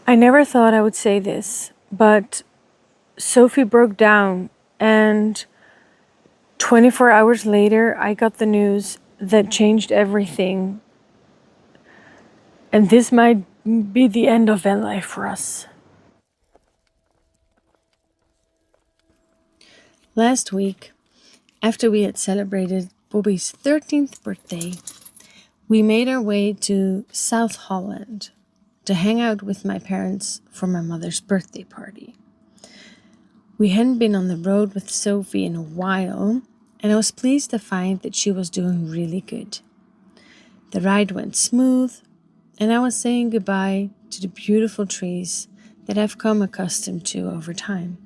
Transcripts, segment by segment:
I never thought I would say this, but Sophie broke down, and 24 hours later, I got the news that changed everything. And this might be the end of Vanlife for us. Last week, after we had celebrated Bobby's 13th birthday, we made our way to South Holland to hang out with my parents for my mother's birthday party. We hadn't been on the road with Sophie in a while, and I was pleased to find that she was doing really good. The ride went smooth, and I was saying goodbye to the beautiful trees that I've come accustomed to over time.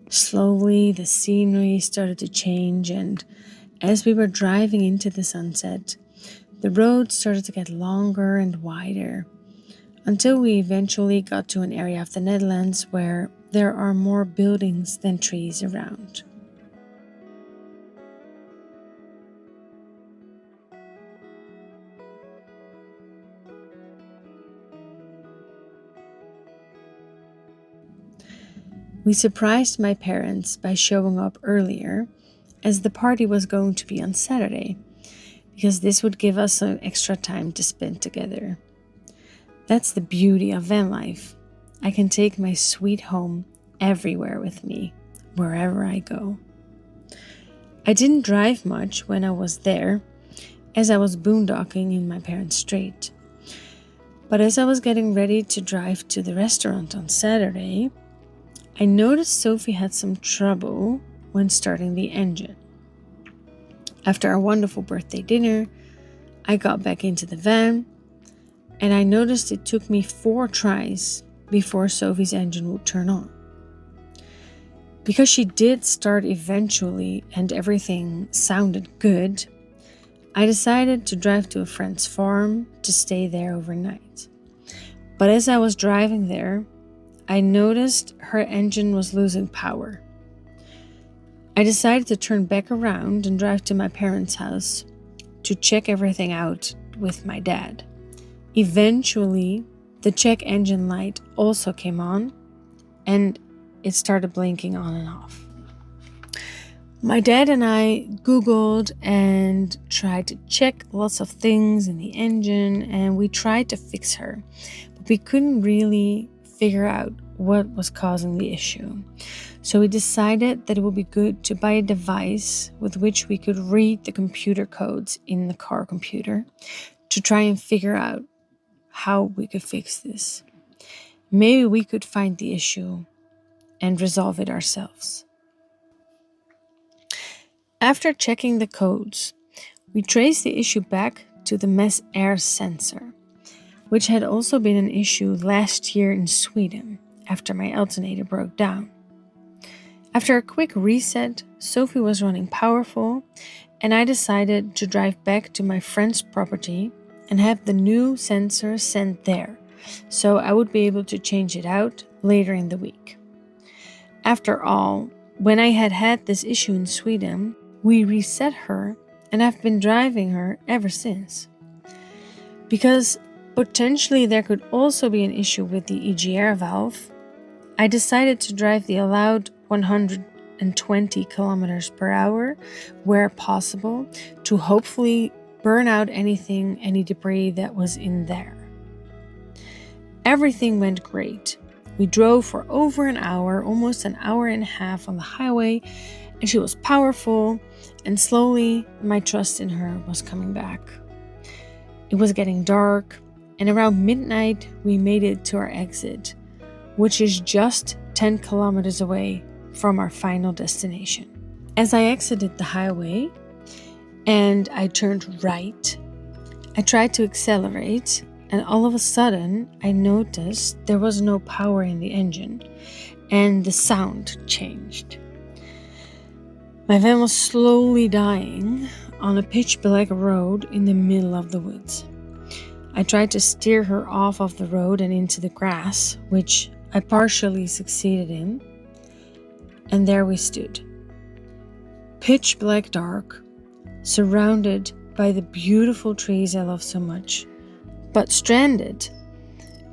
Slowly, the scenery started to change, and as we were driving into the sunset, the road started to get longer and wider, until we eventually got to an area of the Netherlands where there are more buildings than trees around. We surprised my parents by showing up earlier, as the party was going to be on Saturday, because this would give us some extra time to spend together. That's the beauty of van life. I can take my sweet home everywhere with me, wherever I go. I didn't drive much when I was there, as I was boondocking in my parents' street. But as I was getting ready to drive to the restaurant on Saturday, I noticed Sophie had some trouble when starting the engine. After our wonderful birthday dinner, I got back into the van, and I noticed it took me 4 tries before Sophie's engine would turn on. Because she did start eventually and everything sounded good, I decided to drive to a friend's farm to stay there overnight. But as I was driving there, I noticed her engine was losing power. I decided to turn back around and drive to my parents' house to check everything out with my dad. Eventually, the check engine light also came on, and it started blinking on and off. My dad and I Googled and tried to check lots of things in the engine, and we tried to fix her, but we couldn't really figure out what was causing the issue. So we decided that it would be good to buy a device with which we could read the computer codes in the car computer to try and figure out how we could fix this. Maybe we could find the issue and resolve it ourselves. After checking the codes, we traced the issue back to the mass air sensor, which had also been an issue last year in Sweden after my alternator broke down. After a quick reset, Sophie was running powerful, and I decided to drive back to my friend's property and have the new sensor sent there, so I would be able to change it out later in the week. After all, when I had this issue in Sweden, we reset her, and I've been driving her ever since. Because potentially there could also be an issue with the EGR valve, I decided to drive the allowed 120 kilometers per hour where possible to hopefully burn out any debris that was in there. Everything went great. We drove for over an hour, almost an hour and a half on the highway, and she was powerful, and slowly my trust in her was coming back. It was getting dark, and around midnight we made it to our exit, which is just 10 kilometers away from our final destination. As I exited the highway and I turned right, I tried to accelerate, and all of a sudden I noticed there was no power in the engine and the sound changed. My van was slowly dying on a pitch black road in the middle of the woods. I tried to steer her off of the road and into the grass, which I partially succeeded in, and there we stood. Pitch black dark, surrounded by the beautiful trees I love so much, but stranded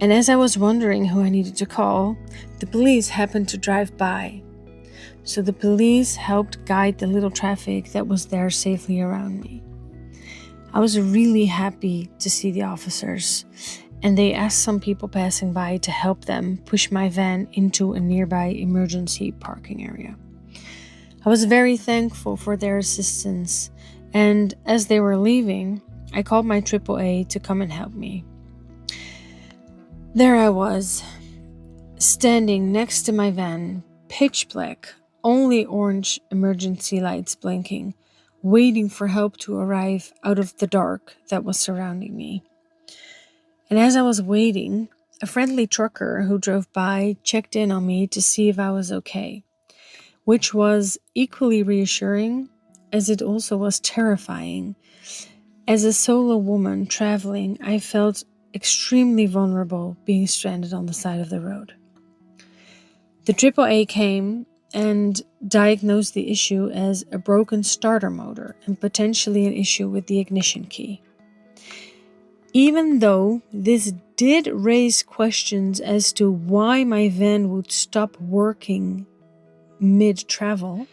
And as I was wondering who I needed to call, the police happened to drive by. So the police helped guide the little traffic that was there safely around me. I was really happy to see the officers, and they asked some people passing by to help them push my van into a nearby emergency parking area. I was very thankful for their assistance, and as they were leaving, I called my AAA to come and help me. There I was, standing next to my van, pitch black, only orange emergency lights blinking, waiting for help to arrive out of the dark that was surrounding me. And as I was waiting, a friendly trucker who drove by checked in on me to see if I was okay, which was equally reassuring as it also was terrifying. As a solo woman traveling, I felt extremely vulnerable being stranded on the side of the road. The AAA came and diagnosed the issue as a broken starter motor and potentially an issue with the ignition key. Even though this did raise questions as to why my van would stop working mid-travel,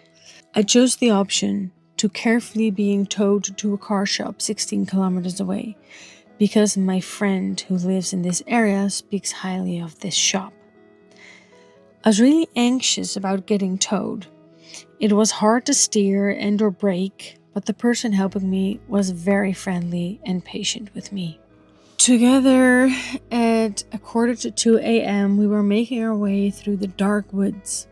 I chose the option to carefully being towed to a car shop 16 kilometers away because my friend who lives in this area speaks highly of this shop. I was really anxious about getting towed. It was hard to steer and or brake, but the person helping me was very friendly and patient with me. Together at 1:45 a.m., we were making our way through the dark woods.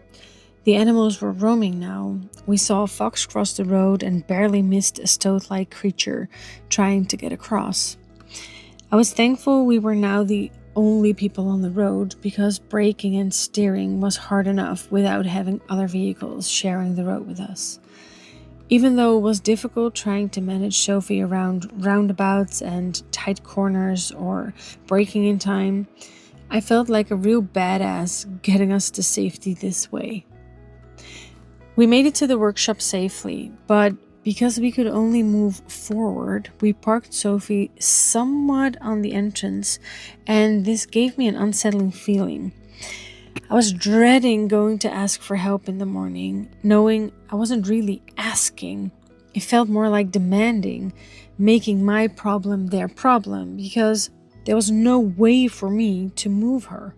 The animals were roaming now. We saw a fox cross the road and barely missed a stoat-like creature trying to get across. I was thankful we were now the only people on the road because braking and steering was hard enough without having other vehicles sharing the road with us. Even though it was difficult trying to manage Sophie around roundabouts and tight corners or braking in time, I felt like a real badass getting us to safety this way. We made it to the workshop safely, but because we could only move forward, we parked Sophie somewhat on the entrance, and this gave me an unsettling feeling. I was dreading going to ask for help in the morning, knowing I wasn't really asking. It felt more like demanding, making my problem their problem, because there was no way for me to move her.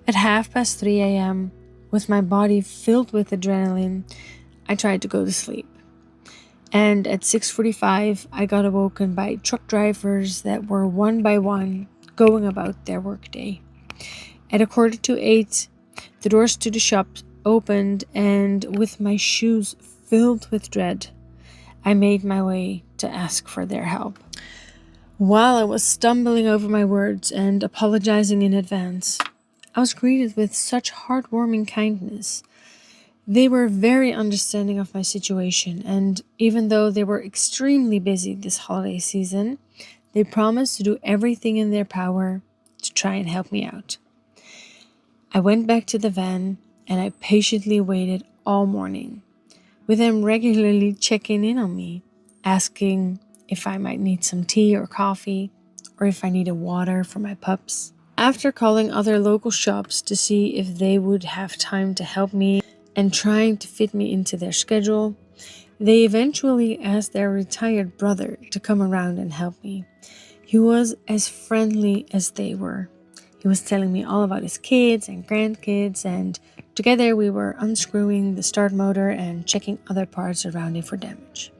At 3:30 a.m., with my body filled with adrenaline, I tried to go to sleep. And at 6:45, I got awoken by truck drivers that were one by one going about their workday. At 7:45, the doors to the shop opened, and with my shoes filled with dread, I made my way to ask for their help. While I was stumbling over my words and apologizing in advance, I was greeted with such heartwarming kindness. They were very understanding of my situation, and even though they were extremely busy this holiday season, they promised to do everything in their power to try and help me out. I went back to the van and I patiently waited all morning, with them regularly checking in on me, asking if I might need some tea or coffee, or if I needed water for my pups. After calling other local shops to see if they would have time to help me and trying to fit me into their schedule, they eventually asked their retired brother to come around and help me. He was as friendly as they were. He was telling me all about his kids and grandkids, and together we were unscrewing the start motor and checking other parts around it for damage.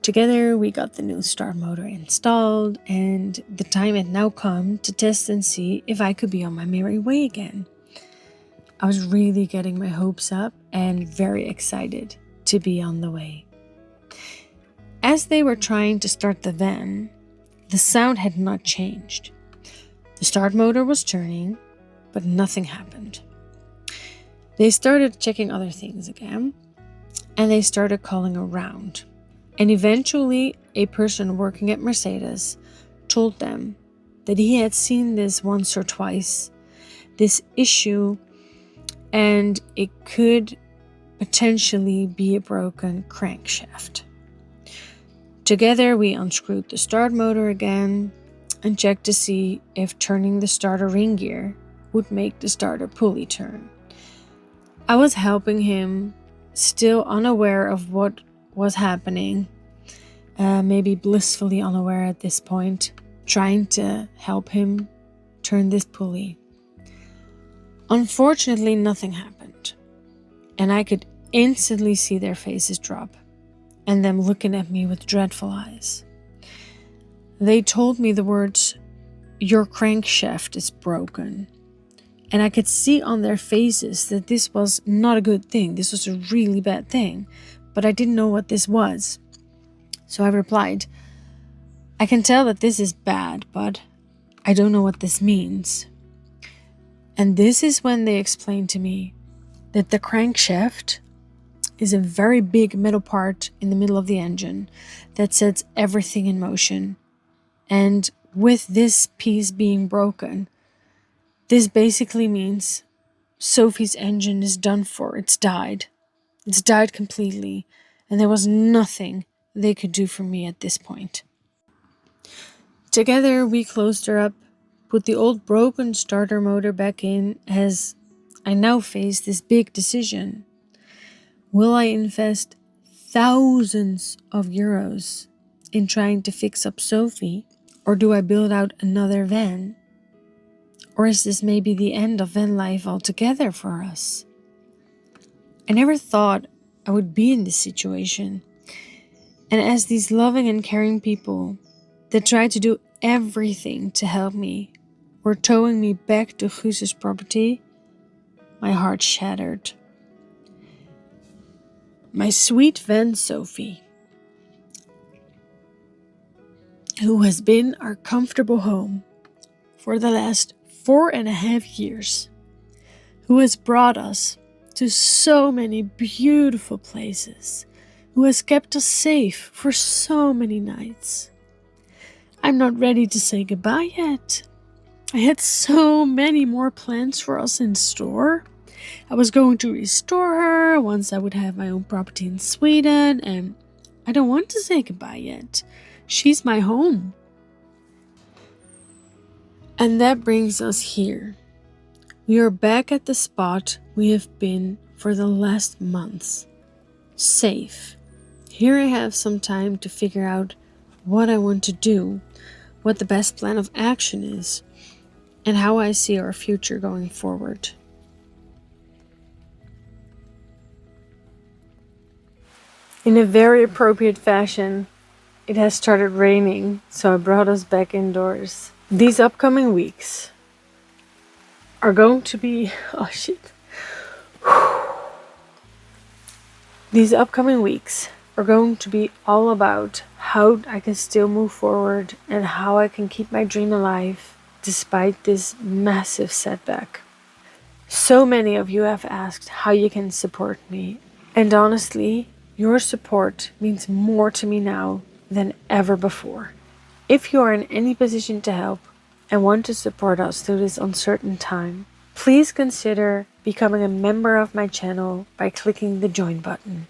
Together we got the new start motor installed, and the time had now come to test and see if I could be on my merry way again. I was really getting my hopes up and very excited to be on the way. As they were trying to start the van, the sound had not changed. The start motor was turning, but nothing happened. They started checking other things again, and they started calling around. And eventually, a person working at Mercedes told them that he had seen this once or twice, this issue, and it could potentially be a broken crankshaft. Together, we unscrewed the start motor again, and checked to see if turning the starter ring gear would make the starter pulley turn. I was helping him, still unaware of what was happening, maybe blissfully unaware at this point, trying to help him turn this pulley. Unfortunately, nothing happened, and I could instantly see their faces drop, and them looking at me with dreadful eyes. They told me the words, "Your crankshaft is broken." And I could see on their faces that this was not a good thing. This was a really bad thing. But I didn't know what this was. So I replied, "I can tell that this is bad, but I don't know what this means." And this is when they explained to me that the crankshaft is a very big metal part in the middle of the engine that sets everything in motion. And with this piece being broken, this basically means Sophie's engine is done for. It's died. It's died completely. And there was nothing they could do for me at this point. Together, we closed her up, put the old broken starter motor back in, as I now face this big decision. Will I invest thousands of euros in trying to fix up Sophie, or do I build out another van? Or is this maybe the end of Vanlife altogether for us? I never thought I would be in this situation. And as these loving and caring people that tried to do everything to help me were towing me back to Guus's property, my heart shattered. My sweet van Sophie, who has been our comfortable home for the last 4.5 years, who has brought us to so many beautiful places, who has kept us safe for so many nights. I'm not ready to say goodbye yet. I had so many more plans for us in store. I was going to restore her once I would have my own property in Sweden, and I don't want to say goodbye yet. She's my home. And that brings us here. We are back at the spot we have been for the last months. Safe. Here I have some time to figure out what I want to do, what the best plan of action is, and how I see our future going forward. In a very appropriate fashion, it has started raining, so I brought us back indoors. These upcoming weeks are going to be... Oh shit. These upcoming weeks are going to be all about how I can still move forward and how I can keep my dream alive despite this massive setback. So many of you have asked how you can support me, and honestly, your support means more to me now than ever before. If you are in any position to help and want to support us through this uncertain time, please consider becoming a member of my channel by clicking the join button.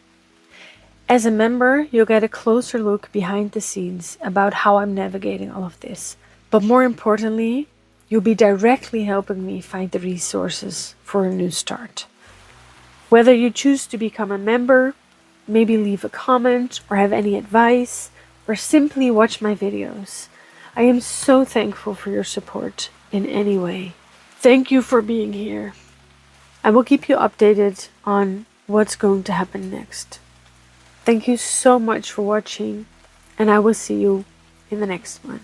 As a member, you'll get a closer look behind the scenes about how I'm navigating all of this. But more importantly, you'll be directly helping me find the resources for a new start. Whether you choose to become a member, maybe leave a comment or have any advice, or simply watch my videos, I am so thankful for your support in any way. Thank you for being here. I will keep you updated on what's going to happen next. Thank you so much for watching, and I will see you in the next one.